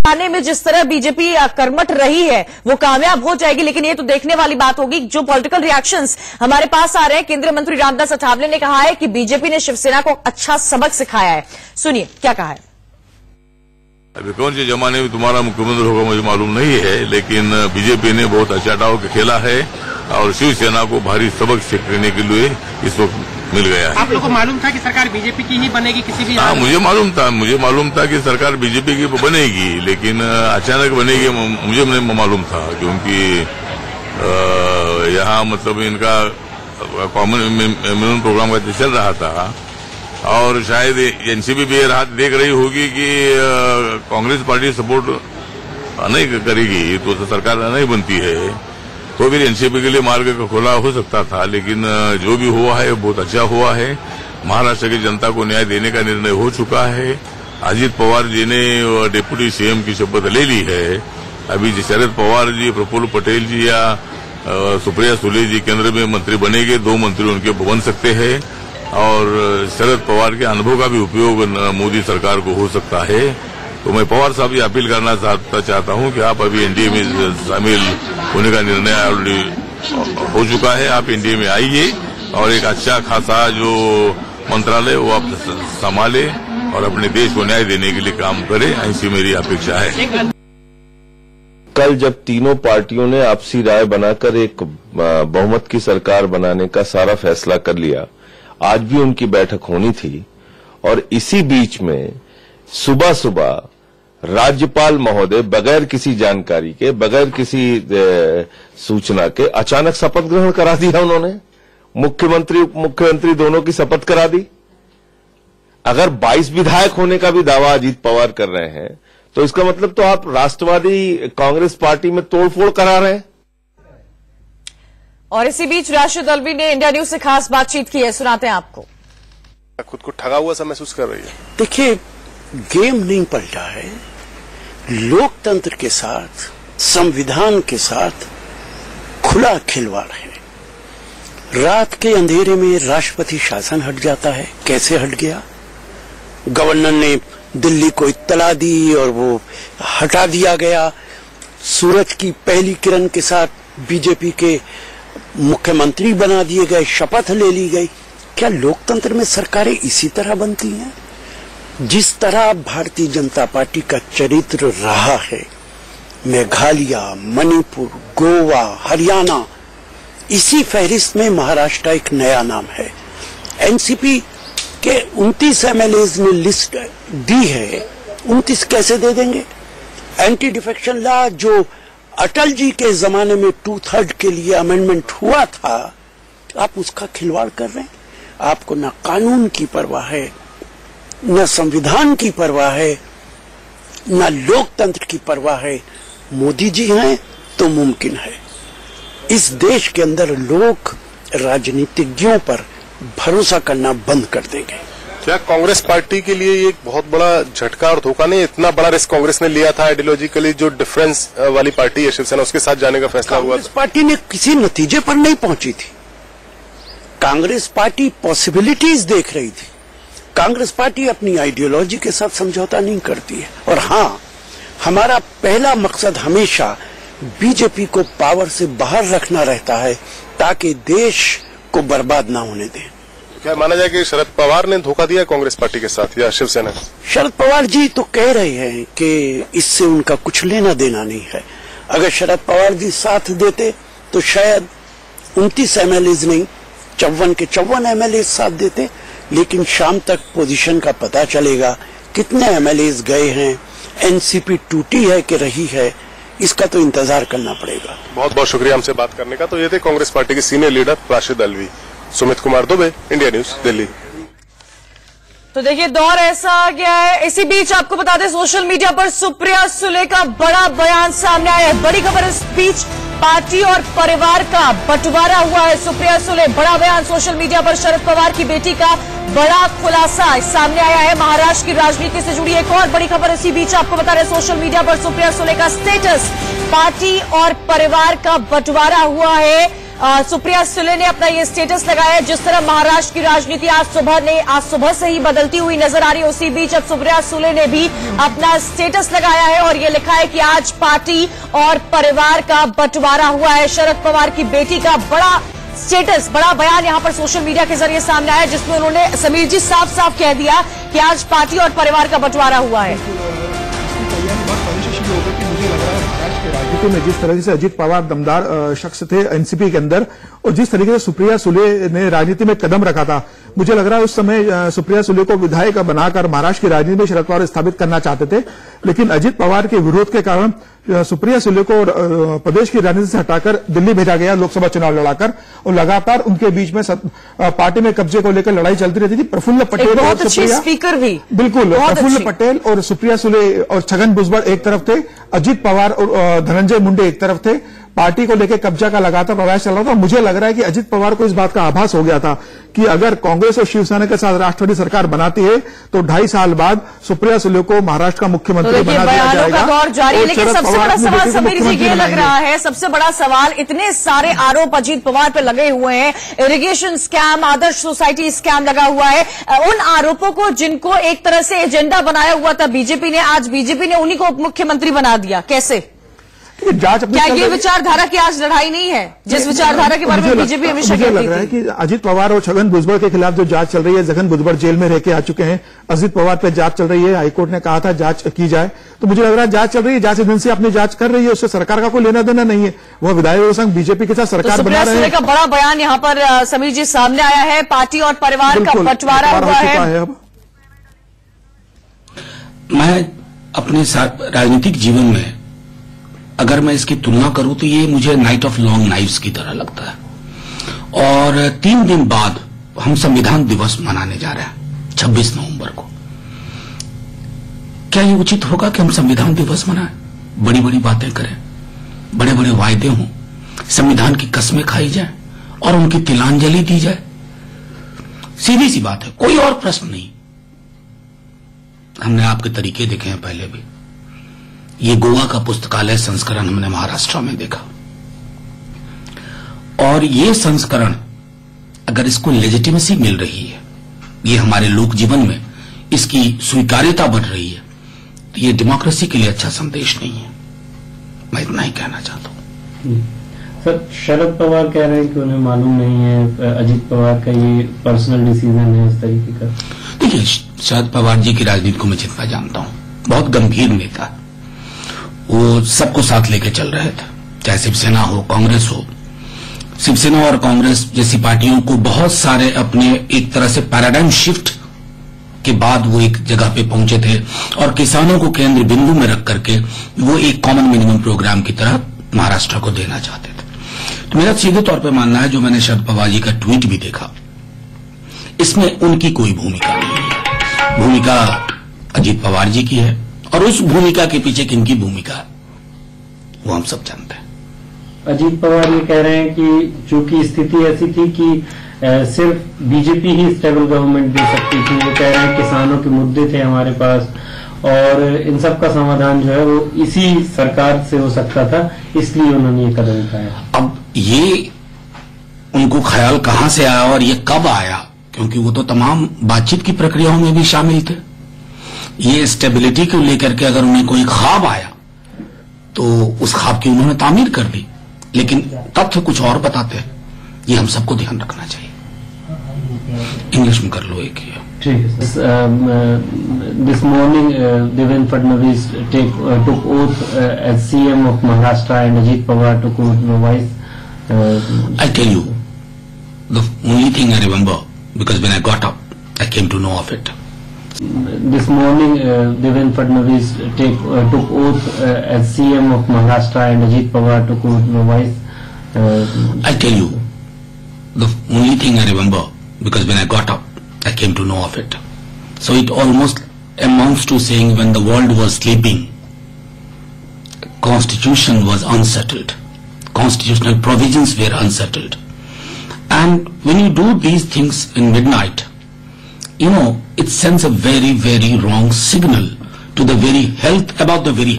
आने में जिस तरह बीजेपी कर्मठ रही है वो कामयाब हो जाएगी, लेकिन ये तो देखने वाली बात होगी। जो पॉलिटिकल रिएक्शंस हमारे पास आ रहे हैं, केंद्रीय मंत्री रामदास अठावले ने कहा है कि बीजेपी ने शिवसेना को अच्छा सबक सिखाया है। सुनिए क्या कहा है। अभी कौन से जमाने में तुम्हारा मुख्यमंत्री होगा मुझे मालूम नहीं है, लेकिन बीजेपी ने बहुत अच्छा डाव खेला है और शिवसेना को भारी सबक सीखने के लिए इस वक्त मिल गया है। आप लोगों को मालूम था कि सरकार बीजेपी की ही बनेगी किसी भी? हाँ, मुझे मालूम था कि सरकार बीजेपी की बनेगी, लेकिन अचानक बनेगी मुझे नहीं मालूम था, क्योंकि यहाँ मतलब इनका कॉमन इम्यून प्रोग्राम का चल रहा था और शायद एनसीपी भी राहत देख रही होगी कि कांग्रेस पार्टी सपोर्ट नहीं करेगी तो सरकार नहीं बनती है, तो फिर एनसीपी के लिए मार्ग खोला हो सकता था। लेकिन जो भी हुआ है बहुत अच्छा हुआ है। महाराष्ट्र की जनता को न्याय देने का निर्णय हो चुका है। अजित पवार जी ने डिप्टी सीएम की शपथ ले ली है। अभी शरद पवार जी, प्रफुल्ल पटेल जी या सुप्रिया सुले जी केंद्र में मंत्री बनेंगे, 2 मंत्री उनके बन सकते हैं और शरद पवार के अनुभव का भी उपयोग मोदी सरकार को हो सकता है। तो मैं पवार साहब ये अपील करना चाहता हूं कि आप अभी एनडीए में शामिल होने का निर्णय ऑलरेडी हो चुका है, आप एनडीए में आइए और एक अच्छा खासा जो मंत्रालय वो आप संभाले और अपने देश को न्याय देने के लिए काम करें, ऐसी मेरी अपेक्षा है। कल जब तीनों पार्टियों ने आपसी राय बनाकर एक बहुमत की सरकार बनाने का सारा फैसला कर लिया, आज भी उनकी बैठक होनी थी और इसी बीच में सुबह सुबह राज्यपाल महोदय बगैर किसी जानकारी के, बगैर किसी सूचना के अचानक शपथ ग्रहण करा दिया उन्होंने। मुख्यमंत्री उप मुख्यमंत्री दोनों की शपथ करा दी। अगर 22 विधायक होने का भी दावा अजीत पवार कर रहे हैं तो इसका मतलब तो आप राष्ट्रवादी कांग्रेस पार्टी में तोड़फोड़ करा रहे हैं। और इसी बीच राशिद अल्वी ने इंडिया न्यूज से खास बातचीत की है, सुनाते हैं आपको। खुद को ठगा हुआ सा महसूस कर रही है। देखिए, गेम नहीं पलटा है। लोकतंत्र के साथ, संविधान के साथ खुला खिलवाड़ है। रात के अंधेरे में राष्ट्रपति शासन हट जाता है। कैसे हट गया? गवर्नर ने दिल्ली को इत्तला दी और वो हटा दिया गया। सूरज की पहली किरण के साथ बीजेपी के मुख्यमंत्री बना दिए गए, शपथ ले ली गई। क्या लोकतंत्र में सरकारें इसी तरह बनती हैं? जिस तरह भारतीय जनता पार्टी का चरित्र रहा है, मेघालय, मणिपुर, गोवा, हरियाणा, इसी फहरिस्त में महाराष्ट्र एक नया नाम है। एनसीपी के 29 एमएलएज ने लिस्ट दी है, 29 कैसे दे देंगे? एंटी डिफेक्शन लॉ जो अटल जी के जमाने में 2/3 के लिए अमेंडमेंट हुआ था, आप उसका खिलवाड़ कर रहे हैं। आपको न कानून की परवाह है, न संविधान की परवाह है, न लोकतंत्र की परवाह है। मोदी जी हैं तो मुमकिन है। इस देश के अंदर लोग राजनीतिज्ञों पर भरोसा करना बंद कर देंगे। क्या कांग्रेस पार्टी के लिए एक बहुत बड़ा झटका और धोखा नहीं? इतना बड़ा रिस्क कांग्रेस ने लिया था, आइडियोलॉजिकली जो डिफरेंस वाली पार्टी है शिवसेना, उसके साथ जाने का फैसला हुआ। कांग्रेस पार्टी ने किसी नतीजे पर नहीं पहुंची थी। कांग्रेस पार्टी पॉसिबिलिटीज देख रही थी। कांग्रेस पार्टी अपनी आइडियोलॉजी के साथ समझौता नहीं करती है। और हाँ, हमारा पहला मकसद हमेशा बीजेपी को पावर से बाहर रखना रहता है ताकि देश को बर्बाद ना होने दें। क्या माना जाए कि शरद पवार ने धोखा दिया कांग्रेस पार्टी के साथ या शिवसेना? शरद पवार जी तो कह रहे हैं कि इससे उनका कुछ लेना देना नहीं है। अगर शरद पवार जी साथ देते तो शायद 29 एमएलएज नहीं, 54 के 54 एमएलए साथ देते। लेकिन शाम तक पोजीशन का पता चलेगा, कितने एमएलएज गए हैं, एनसीपी टूटी है कि रही है, इसका तो इंतजार करना पड़ेगा। बहुत बहुत शुक्रिया हमसे बात करने का। तो ये थे कांग्रेस पार्टी के senior leader Rashid Alvi. Sumit Kumar Dubey, India news, Delhi. तो देखिए, दौर ऐसा आ गया है। इसी बीच आपको बता दें, सोशल मीडिया पर सुप्रिया सुले का बड़ा बयान सामने आया है। बड़ी खबर, इस बीच पार्टी और परिवार का बंटवारा हुआ है। सुप्रिया सुले, बड़ा बयान सोशल मीडिया पर। शरद पवार की बेटी का बड़ा खुलासा सामने आया है। महाराष्ट्र की राजनीति से जुड़ी एक और बड़ी खबर इसी बीच आपको बता रहे, सोशल मीडिया पर सुप्रिया सुले का स्टेटस, पार्टी और परिवार का बंटवारा हुआ है। सुप्रिया सुले ने अपना ये स्टेटस लगाया है। जिस तरह महाराष्ट्र की राजनीति आज सुबह से ही बदलती हुई नजर आ रही है, उसी बीच अब सुप्रिया सुले ने भी अपना स्टेटस लगाया है और ये लिखा है कि आज पार्टी और परिवार का बंटवारा हुआ है। शरद पवार की बेटी का बड़ा स्टेटस, बड़ा बयान यहां पर सोशल मीडिया के जरिए सामने आया, जिसमें उन्होंने, समीर जी, साफ साफ कह दिया कि आज पार्टी और परिवार का बंटवारा हुआ है। राजनीति में जिस तरह से अजीत पवार दमदार शख्स थे एनसीपी के अंदर, और जिस तरीके से सुप्रिया सुले ने राजनीति में कदम रखा था, मुझे लग रहा है उस समय सुप्रिया सुले को विधायक बनाकर महाराष्ट्र की राजनीति में शरद पवार स्थापित करना चाहते थे, लेकिन अजीत पवार के विरोध के कारण सुप्रिया सुले को प्रदेश की राजनीति से हटाकर दिल्ली भेजा गया लोकसभा चुनाव लड़ाकर, और लगातार उनके बीच में पार्टी में कब्जे को लेकर लड़ाई चलती रहती थी। प्रफुल्ल पटेल बहुत अच्छे स्पीकर भी, बिल्कुल, प्रफुल्ल पटेल और सुप्रिया सुले और छगन भुजबल एक तरफ थे, अजीत पवार और धनंजय मुंडे एक तरफ थे। पार्टी को लेकर कब्जा का लगातार प्रयास चल रहा था। मुझे लग रहा है कि अजीत पवार को इस बात का आभास हो गया था कि अगर कांग्रेस और शिवसेना के साथ राष्ट्रवादी सरकार बनाती है तो 2.5 साल बाद सुप्रिया सुले को महाराष्ट्र का मुख्यमंत्री बना दिया जाएगा। दौर जारी है, लेकिन सबसे बड़ा सवाल समीर जी ये लग रहा है, सबसे बड़ा सवाल, इतने सारे आरोप अजीत पवार पर लगे हुए हैं, इरिगेशन स्कैम, आदर्श सोसाइटी स्कैम लगा हुआ है, उन आरोपों को जिनको एक तरह से एजेंडा बनाया हुआ था बीजेपी ने, आज बीजेपी ने उन्हीं को उप मुख्यमंत्री बना दिया। कैसे? जांच क्या ये विचारधारा की आज लड़ाई नहीं है, जिस विचारधारा के बारे में बीजेपी हमेशा कहती थी? मुझे लग रहा है कि अजीत पवार और छगन भुजबल के खिलाफ जो जांच चल रही है, छगन भुजबल जेल में रह के आ चुके हैं, अजीत पवार पे जांच चल रही है, हाईकोर्ट ने कहा था जांच की जाए, तो मुझे लग रहा है जांच चल रही है, जांच एजेंसी अपनी जांच कर रही है, उससे सरकार का कोई लेना देना नहीं है। वह विधायक संघ बीजेपी के साथ सरकार बना रहे हैं। का बड़ा बयान यहाँ पर समीर जी सामने आया है, पार्टी और परिवार का बंटवारा हुआ है। मैं अपने राजनीतिक जीवन में अगर मैं इसकी तुलना करूं तो ये मुझे नाइट ऑफ लॉन्ग नाइव्स की तरह लगता है। और 3 दिन बाद हम संविधान दिवस मनाने जा रहे हैं 26 नवंबर को। क्या ये उचित होगा कि हम संविधान दिवस मनाएं, बड़ी बड़ी बातें करें, बड़े बड़े वायदे हों, संविधान की कस्में खाई जाएं और उनकी तिलांजलि दी जाए? सीधी सी बात है, कोई और प्रश्न नहीं। हमने आपके तरीके देखे हैं पहले भी। ये गोवा का पुस्तकालय संस्करण हमने महाराष्ट्र में देखा, और ये संस्करण अगर इसको लेजिटिमेसी मिल रही है, ये हमारे लोक जीवन में इसकी स्वीकार्यता बढ़ रही है, तो ये डेमोक्रेसी के लिए अच्छा संदेश नहीं है। मैं इतना ही कहना चाहता हूं। सर, शरद पवार कह रहे हैं कि उन्हें मालूम नहीं है अजीत पवार का ये पर्सनल डिसीजन है इस तरीके का। देखिए, शरद पवार जी की राजनीति को मैं जितना जानता हूं, बहुत गंभीर नेता है। वो सबको साथ लेके चल रहे थे, चाहे शिवसेना हो, कांग्रेस हो। शिवसेना और कांग्रेस जैसी पार्टियों को बहुत सारे अपने एक तरह से पैराडाइम शिफ्ट के बाद वो एक जगह पे पहुंचे थे, और किसानों को केंद्र बिंदु में रख करके वो एक कॉमन मिनिमम प्रोग्राम की तरह महाराष्ट्र को देना चाहते थे। तो मेरा सीधे तौर पे मानना है, जो मैंने शरद पवार जी का ट्वीट भी देखा, इसमें उनकी कोई भूमिका नहीं है। भूमिका अजीत पवार जी की है, और उस भूमिका के पीछे किनकी भूमिका है वो हम सब जानते हैं। अजीत पवार ये कह रहे हैं कि चूंकि स्थिति ऐसी थी कि सिर्फ बीजेपी ही स्टेबल गवर्नमेंट दे सकती थी। वो कह रहे हैं किसानों के मुद्दे थे हमारे पास, और इन सब का समाधान जो है वो इसी सरकार से हो सकता था, इसलिए उन्होंने ये कदम उठाया। अब ये उनको ख्याल कहां से आया और ये कब आया, क्योंकि वो तो तमाम बातचीत की प्रक्रियाओं में भी शामिल थे। ये स्टेबिलिटी को लेकर के अगर उन्हें कोई ख्वाब आया तो उस ख्वाब की उन्होंने तामीर कर दी, लेकिन तथ्य कुछ और बताते हैं। ये हम सबको ध्यान रखना चाहिए। इंग्लिश में कर लो एक ही। ठीक है। This morning Devendra Fadnavis took oath as CM of Maharashtra and Ajit Pawar took oath vice. I tell you, the only thing I remember, because when I got up, I came to know of it. This morning, Devendra Fadnavis took oath as CM of Maharashtra and Ajit Pawar took oath vice. I tell you, the only thing I remember, because when I got up, I came to know of it. So it almost amounts to saying when the world was sleeping, constitution was unsettled, constitutional provisions were unsettled. And when you do these things in midnight, you know, it sends a very, very wrong signal to the very health, about the very